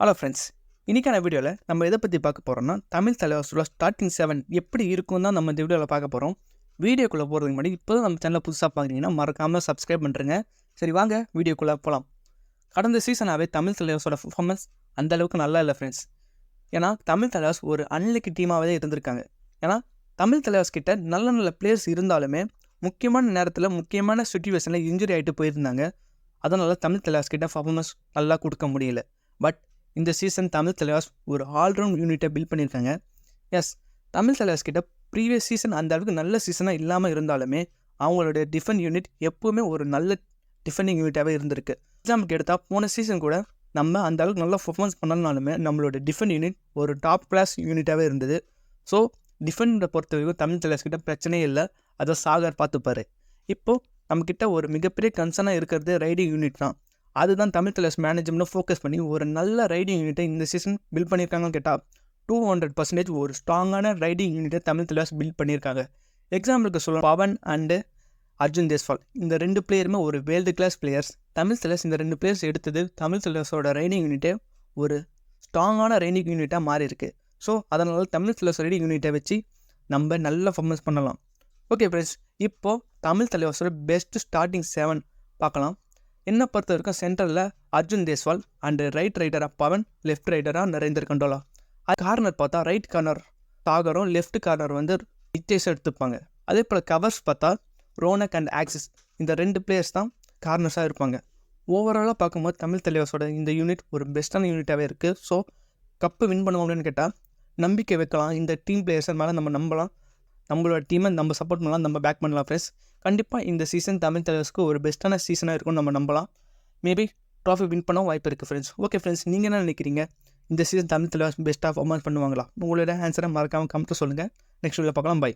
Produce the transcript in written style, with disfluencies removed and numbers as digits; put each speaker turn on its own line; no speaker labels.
Hello friends, இன்றைக்கான வீடியோவில் நம்ம எதை பற்றி பார்க்க போகிறோம்னா தமிழ் தலைவாசோட ஸ்டார்டிங் 7 எப்படி இருக்கும் தான் நம்ம இந்த வீடியோவில் பார்க்க போகிறோம். வீடியோக்குள்ளே போகிறதுக்கு முன்னாடி இப்போ நம்ம சேனலில் புதுசாக பார்க்குறீங்கன்னா மறக்காமல் சப்ஸ்கிரைப் பண்ணுறேங்க. சரி வாங்க வீடியோக்குள்ளே போகலாம். கடந்த சீசனாகவே தமிழ் தலைவாசோட பர்ஃபார்மன்ஸ் அந்தளவுக்கு நல்லா இல்லை ஃப்ரெண்ட்ஸ். ஏன்னா தமிழ் தலைவாஸ் ஒரு அன்லக்கி டீமாகவே இருந்திருக்காங்க. ஏன்னா தமிழ் தலைவாஸ் கிட்ட நல்ல நல்ல பிளேயர்ஸ் இருந்தாலுமே முக்கியமான நேரத்தில் முக்கியமான சிச்சுவேஷனில் இன்ஜுரி ஆகிட்டு போயிருந்தாங்க. அதனால் தமிழ் தலைவாஸ் கிட்ட பர்ஃபார்மன்ஸ் நல்லா கொடுக்க முடியல. பட் இந்த சீசன் தமிழ் தலைவாஸ் ஒரு ஆல்ரவுண்ட் யூனிட்டை பில்ட் பண்ணியிருக்காங்க. எஸ், தமிழ் தலைவாஸ் கிட்ட ப்ரீவியஸ் சீசன் அந்த அளவுக்கு நல்ல சீசனாக இல்லாமல் இருந்தாலுமே அவங்களுடைய டிஃபெண்ட் யூனிட் எப்போவுமே ஒரு நல்ல டிஃபெண்டிங் யூனிட்டாகவே இருந்திருக்கு. எக்ஸாம்பிளுக்கு எடுத்தால் போன சீசன் கூட நம்ம அந்த அளவுக்கு நல்லா பர்ஃபார்மன்ஸ் பண்ணனாலுமே நம்மளோட டிஃபெண்ட் யூனிட் ஒரு டாப் கிளாஸ் யூனிட்டாகவே இருந்தது. ஸோ டிஃபெண்டை பொறுத்த வரைக்கும் தமிழ் தலைவாஸ் கிட்ட பிரச்சனையே இல்லை, அதை சாகர் பார்த்துப்பார். இப்போது நம்மக்கிட்ட ஒரு மிகப்பெரிய கன்சர்னாக இருக்கிறது ரைடிங் யூனிட் தான். அதுதான் தமிழ் தலைவாஸ் மேனேஜ்மெண்ட்டில் ஃபோக்கஸ் பண்ணி ஒரு நல்ல ரைடிங் யூனிட்டை இந்த சீசன் பில்ட் பண்ணியிருக்காங்கன்னு கேட்டால் 200% ஒரு ஸ்ட்ராங்கான ரைடிங் யூனிட்டை தமிழ் தலைவாஸ் பில்ட் பண்ணியிருக்காங்க. எக்ஸாம்பிளுக்கு சொல்ல பவன் அண்டு அர்ஜுன் தேஸ்வால் இந்த 2 பிளேயருமே ஒரு world class players. Tamil Thalaivas இந்த 2 பிளேயர்ஸ் எடுத்தது தமிழ் தலைவாஸோட ரைடிங் யூனிட்டே ஒரு ஸ்ட்ராங்கான ரைடிங் யூனிட்டாக மாறி இருக்கு. ஸோ அதனால் தமிழ் தலைவாஸ் ரைடிங் யூனிட்டை வச்சு நம்ம நல்ல பர்ஃபார்மன்ஸ் பண்ணலாம். ஓகே ஃப்ரெண்ட்ஸ், இப்போது தமிழ் தலைவாஸோட பெஸ்ட் ஸ்டார்டிங் 7 பார்க்கலாம். என்னை பொறுத்த வரைக்கும் சென்டரில் அர்ஜுன் தேஸ்வால் அண்டு ரைட் ரைடராக பவன், லெஃப்ட் ரைடராக நரேந்தர் கண்டோலா. அது கார்னர் பார்த்தா ரைட் கார்னர் சாகரும், லெஃப்ட் கார்னர் வந்து நிச்சேஷ் எடுத்துப்பாங்க. அதே போல் கவர்ஸ் பார்த்தா ரோனக் அண்ட் ஆக்சிஸ் இந்த 2 பிளேயர்ஸ் தான் கார்னர்ஸாக இருப்பாங்க. ஓவராலாக பார்க்கும்போது தமிழ் தலைவாஸோட இந்த யூனிட் ஒரு பெஸ்ட்டான யூனிட்டாகவே இருக்குது. ஸோ கப்பு வின் பண்ணுவாங்கன்னு கேட்டால் நம்பிக்கை வைக்கலாம். இந்த டீம் பிளேயர்ஸ் மேலே நம்ம நம்பலாம், நம்மளோட டீமை நம்ம சப்போர்ட் பண்ணலாம், நம்ம பேக் பண்ணலாம் ஃப்ரெண்ட்ஸ். கண்டிப்பாக இந்த சீசன் தமிழ் தலைவாஸ்க்கு ஒரு பெஸ்ட்டான சீசனாக இருக்கும்னு நம்ம நம்பலாம். மேபி ட்ராஃபி வின் பண்ண வாய்ப்பு இருக்குது ஃப்ரெண்ட்ஸ். ஓகே ஃப்ரெண்ட்ஸ், நீங்கள் என்ன நினைக்கிறீங்க? இந்த சீசன் தமிழ் தலைவாஸ் பெஸ்ட்டாக பர்ஃபார்மன்ஸ் பண்ணுவாங்களா? உங்களோட ஆன்சரை மறக்காமல் கமெண்ட்டில் சொல்லுங்கள். நெக்ஸ்ட் வீடியோவில் பார்க்கலாம். பை.